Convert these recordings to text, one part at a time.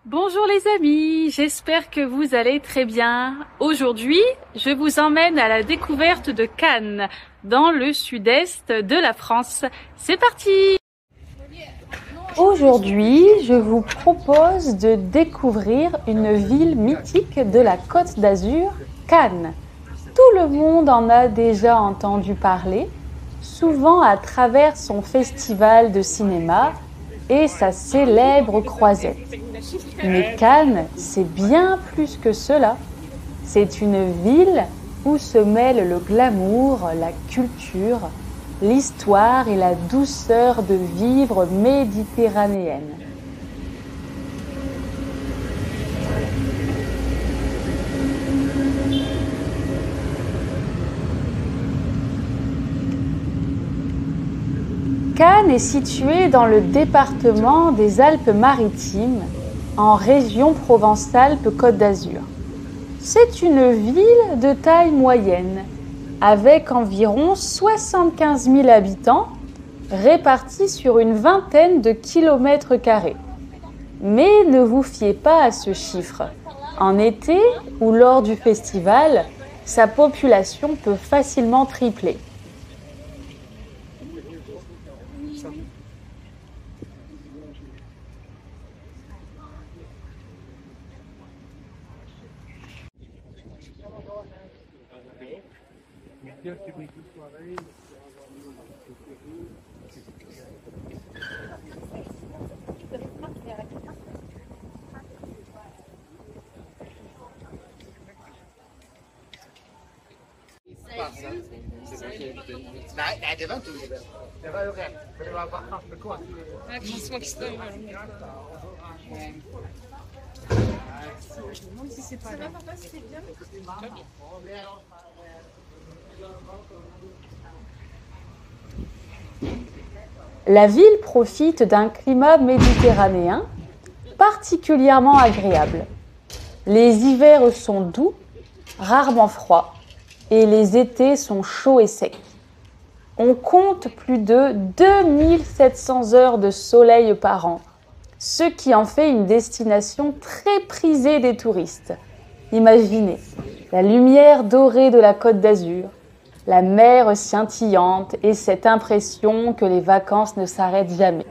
Bonjour les amis, j'espère que vous allez très bien. Aujourd'hui, je vous emmène à la découverte de Cannes, dans le sud-est de la France. C'est parti! Aujourd'hui, je vous propose de découvrir une ville mythique de la Côte d'Azur, Cannes. Tout le monde en a déjà entendu parler, souvent à travers son festival de cinéma et sa célèbre croisette. Mais Cannes, c'est bien plus que cela. C'est une ville où se mêlent le glamour, la culture, l'histoire et la douceur de vivre méditerranéenne. Cannes est située dans le département des Alpes-Maritimes, en région Provence-Alpes-Côte d'Azur. C'est une ville de taille moyenne, avec environ 75 000 habitants, répartis sur une vingtaine de kilomètres carrés. Mais ne vous fiez pas à ce chiffre. En été ou lors du festival, sa population peut facilement tripler. Nej, det var inte Oliver. Det var ju rätt, för det var bara aprikos. La ville profite d'un climat méditerranéen particulièrement agréable. Les hivers sont doux, rarement froids, et les étés sont chauds et secs. On compte plus de 2700 heures de soleil par an, ce qui en fait une destination très prisée des touristes. Imaginez la lumière dorée de la Côte d'Azur, la mer scintillante et cette impression que les vacances ne s'arrêtent jamais.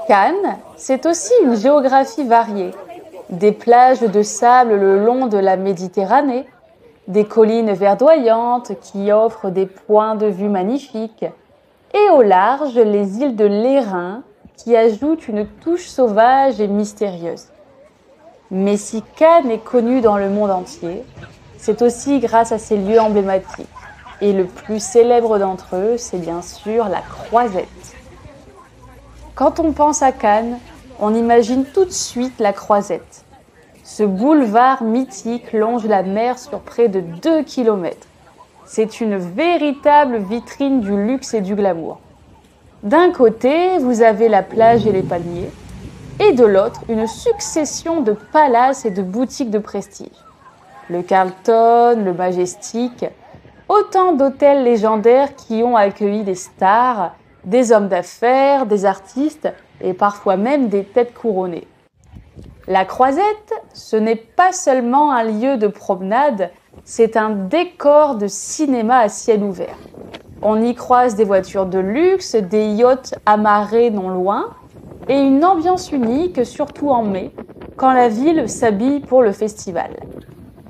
Cannes, c'est aussi une géographie variée. Des plages de sable le long de la Méditerranée, des collines verdoyantes qui offrent des points de vue magnifiques, et au large, les îles de l'Hérin qui ajoutent une touche sauvage et mystérieuse. Mais si Cannes est connue dans le monde entier, c'est aussi grâce à ses lieux emblématiques. Et le plus célèbre d'entre eux, c'est bien sûr la Croisette. Quand on pense à Cannes, on imagine tout de suite la Croisette. Ce boulevard mythique longe la mer sur près de 2 kilomètres. C'est une véritable vitrine du luxe et du glamour. D'un côté, vous avez la plage et les palmiers. et de l'autre, une succession de palaces et de boutiques de prestige. Le Carlton, le Majestic, autant d'hôtels légendaires qui ont accueilli des stars, des hommes d'affaires, des artistes et parfois même des têtes couronnées. La Croisette, ce n'est pas seulement un lieu de promenade, c'est un décor de cinéma à ciel ouvert. On y croise des voitures de luxe, des yachts amarrés non loin et une ambiance unique, surtout en mai, quand la ville s'habille pour le festival.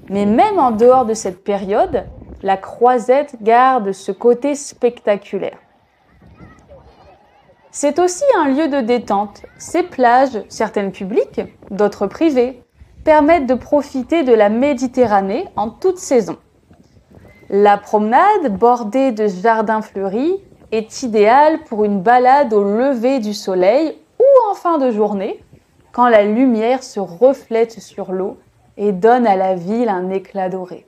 Mais même en dehors de cette période, la Croisette garde ce côté spectaculaire. C'est aussi un lieu de détente. Ses plages, certaines publiques, d'autres privées, permettent de profiter de la Méditerranée en toute saison. La promenade, bordée de jardins fleuris, est idéale pour une balade au lever du soleil ou en fin de journée, quand la lumière se reflète sur l'eau et donne à la ville un éclat doré.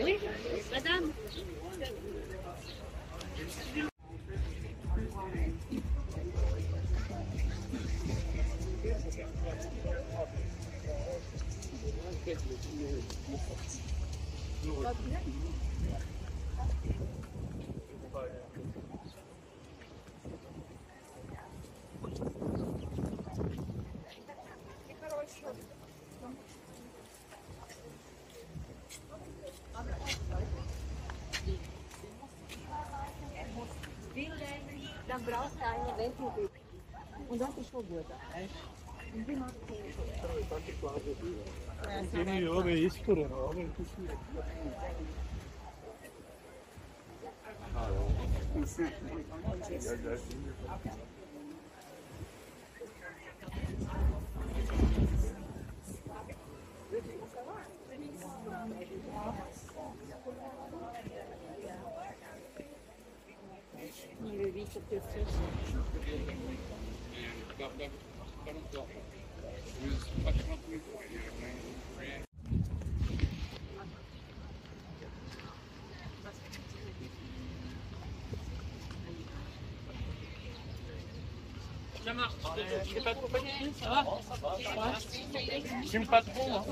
Oui, madame. Ça marche, je pas trop fatigué, ça va? Je fume pas trop, hein.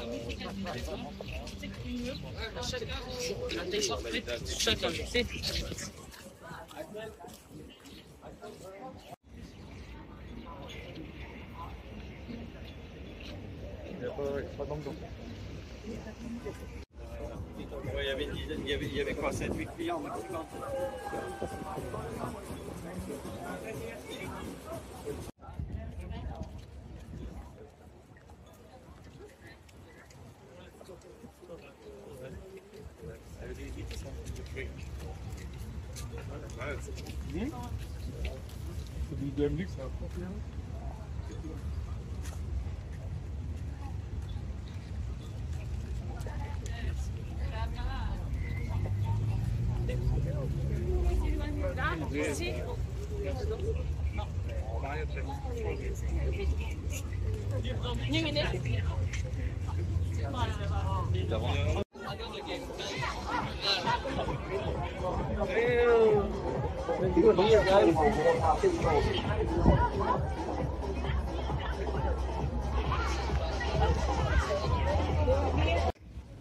Chacun, tu sais. Il y avait quoi, 7-8 clients maximum? C'est du DMX, c'est un peu.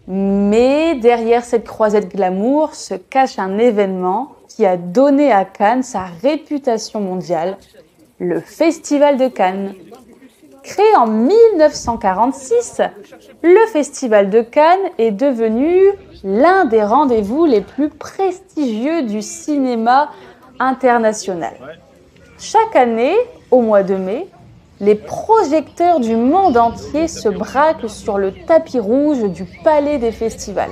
Mais derrière cette croisette glamour se cache un événement qui a donné à Cannes sa réputation mondiale, le Festival de Cannes. Créé en 1946, le Festival de Cannes est devenu l'un des rendez-vous les plus prestigieux du cinéma international. Chaque année, au mois de mai, les projecteurs du monde entier se braquent sur le tapis rouge du Palais des Festivals.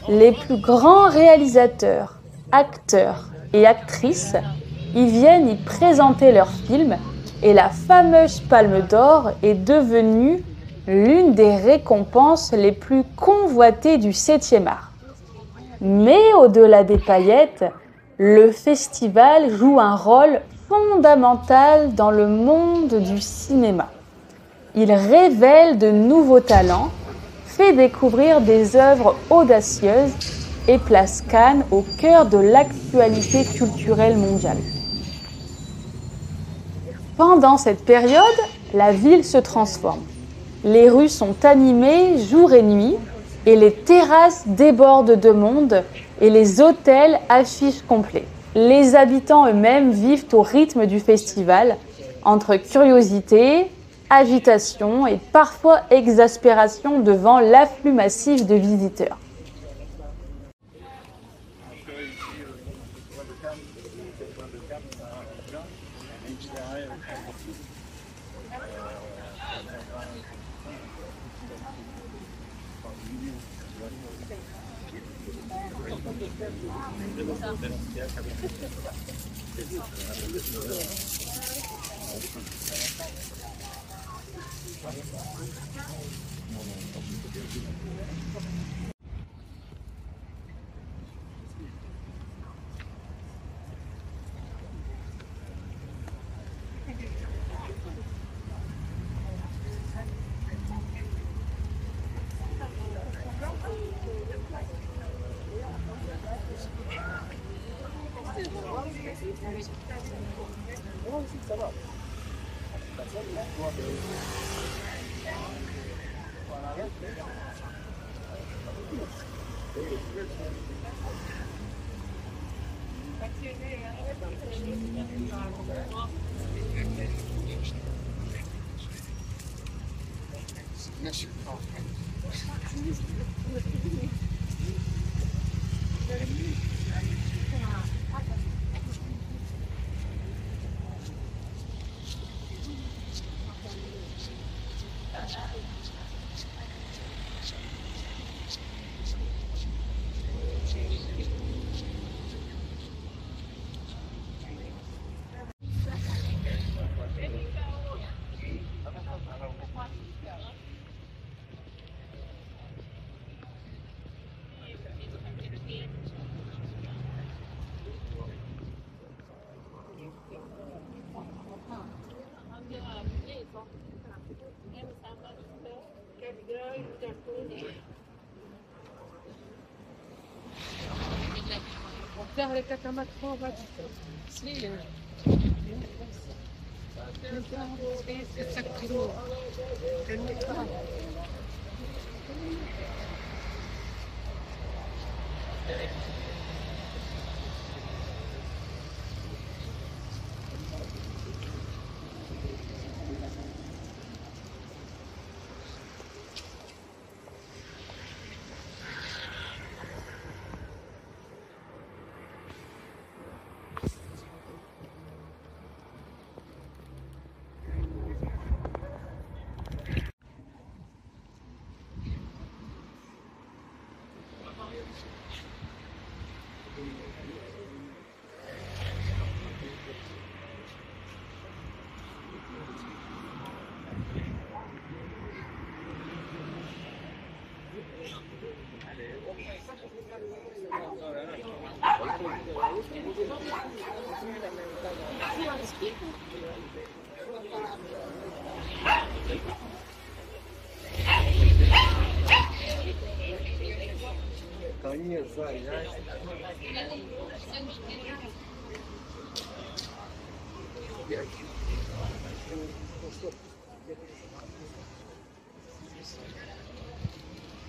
Les plus grands réalisateurs, acteurs et actrices y viennent y présenter leurs films et la fameuse Palme d'Or est devenue l'une des récompenses les plus convoitées du 7e art. Mais au-delà des paillettes, le festival joue un rôle fondamental dans le monde du cinéma. Il révèle de nouveaux talents, fait découvrir des œuvres audacieuses et place Cannes au cœur de l'actualité culturelle mondiale. Pendant cette période, la ville se transforme. Les rues sont animées jour et nuit et les terrasses débordent de monde et les hôtels affichent complets. Les habitants eux-mêmes vivent au rythme du festival, entre curiosité, agitation et parfois exaspération devant l'afflux massif de visiteurs.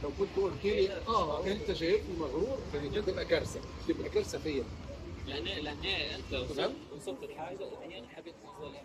لو كنت قلت لي انت شايفني مغرور كانت تبقى كارثه، تبقى كارثه فيا. لان انت وصلت لحاجه معينه حبيت توصلها.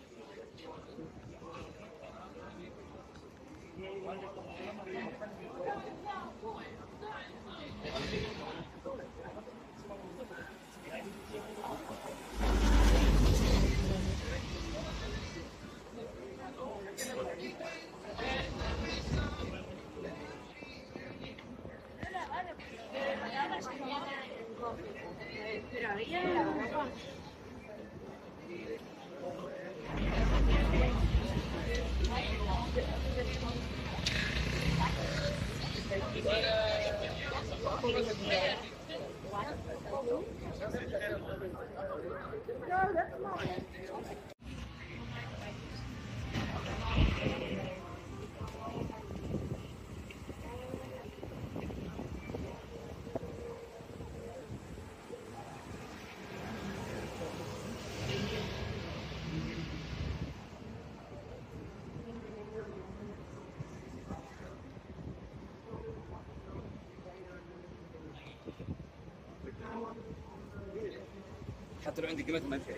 خاطر عندي كلمات ما فيها.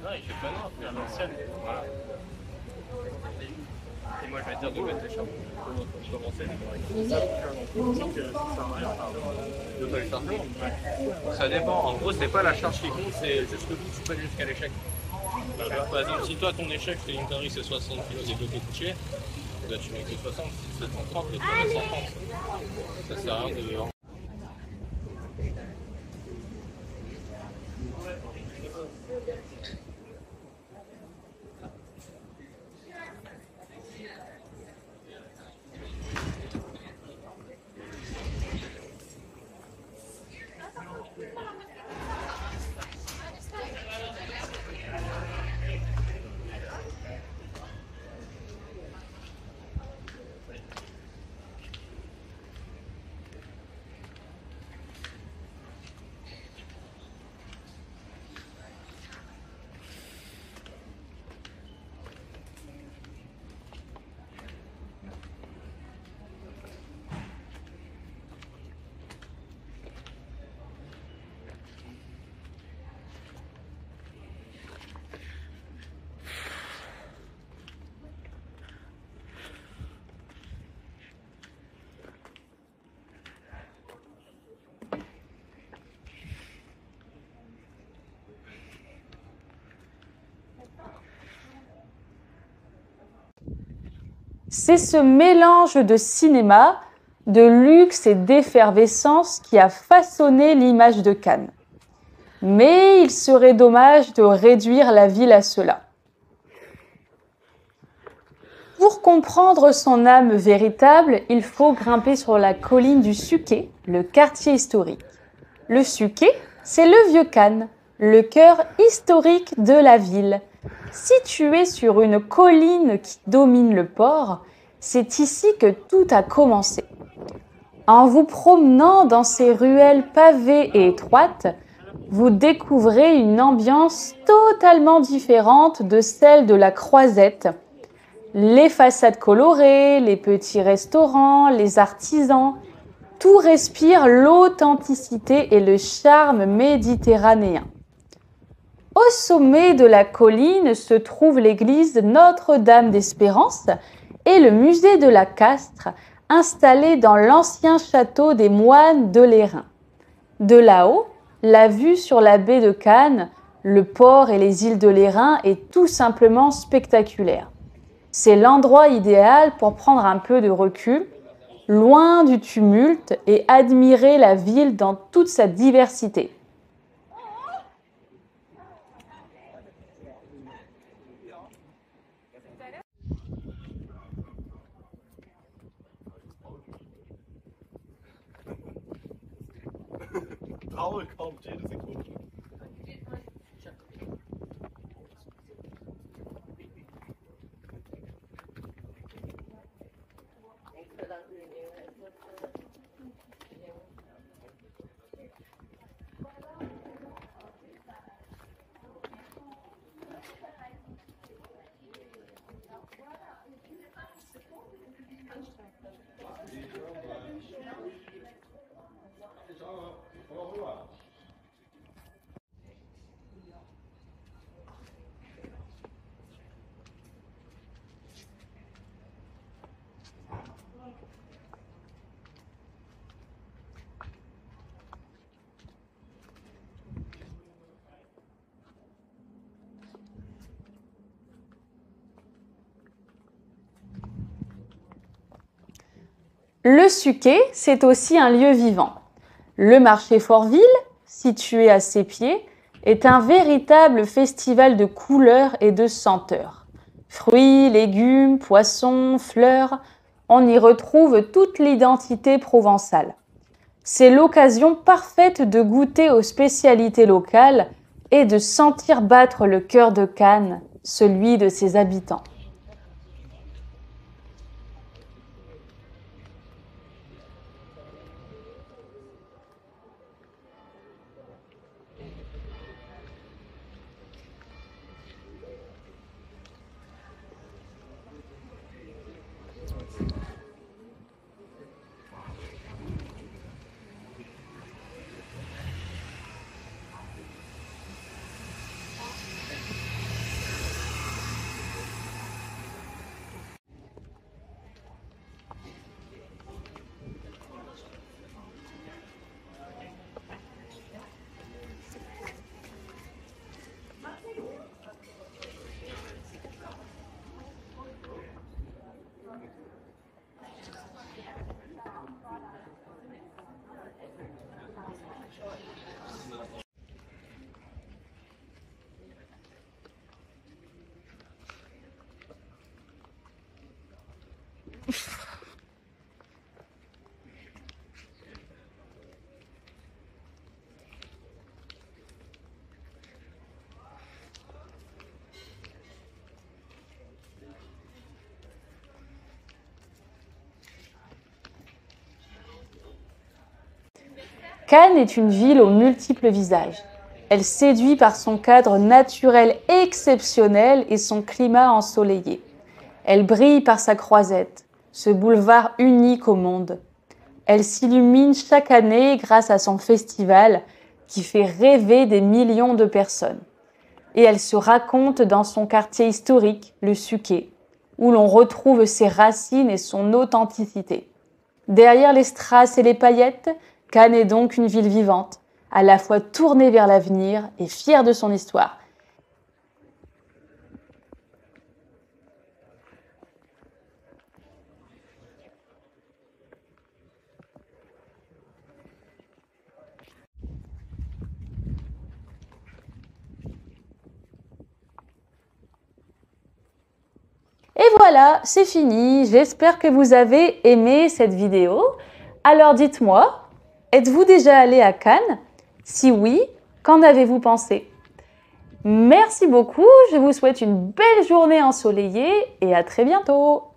Non, il fait pas noir, c'est à l'ancienne. Voilà. Et moi, je vais te dire de mettre les chapeaux pour commencer. De pas le faire long. Ça dépend. En gros, c'est pas la charge qui compte, c'est juste le coup que tu peux aller jusqu'à l'échec. Par exemple, si toi, ton échec, c'est une connerie, c'est 60 kg des bloqués couchés, là, tu mets que 60, c'est 130, et tu mets 130. Ça sert à rien de... C'est ce mélange de cinéma, de luxe et d'effervescence qui a façonné l'image de Cannes. Mais il serait dommage de réduire la ville à cela. Pour comprendre son âme véritable, il faut grimper sur la colline du Suquet, le quartier historique. Le Suquet, c'est le vieux Cannes, le cœur historique de la ville. Situé sur une colline qui domine le port, c'est ici que tout a commencé. En vous promenant dans ces ruelles pavées et étroites, vous découvrez une ambiance totalement différente de celle de la Croisette. Les façades colorées, les petits restaurants, les artisans, tout respire l'authenticité et le charme méditerranéen. Au sommet de la colline se trouve l'église Notre-Dame d'Espérance et le musée de la Castre, installé dans l'ancien château des moines de l'Airain. De là-haut, la vue sur la baie de Cannes, le port et les îles de l'Airain est tout simplement spectaculaire. C'est l'endroit idéal pour prendre un peu de recul, loin du tumulte et admirer la ville dans toute sa diversité. Paul kommt jede Sekunde. Le Suquet, c'est aussi un lieu vivant. Le marché Fort-Ville, situé à ses pieds, est un véritable festival de couleurs et de senteurs. Fruits, légumes, poissons, fleurs, on y retrouve toute l'identité provençale. C'est l'occasion parfaite de goûter aux spécialités locales et de sentir battre le cœur de Cannes, celui de ses habitants. Cannes est une ville aux multiples visages. Elle séduit par son cadre naturel exceptionnel et son climat ensoleillé. Elle brille par sa croisette, ce boulevard unique au monde. Elle s'illumine chaque année grâce à son festival qui fait rêver des millions de personnes. Et elle se raconte dans son quartier historique, le Suquet, où l'on retrouve ses racines et son authenticité. Derrière les strass et les paillettes, Cannes est donc une ville vivante, à la fois tournée vers l'avenir et fière de son histoire. Et voilà, c'est fini. J'espère que vous avez aimé cette vidéo. Alors dites-moi, êtes-vous déjà allé à Cannes? Si oui, qu'en avez-vous pensé? Merci beaucoup, je vous souhaite une belle journée ensoleillée et à très bientôt.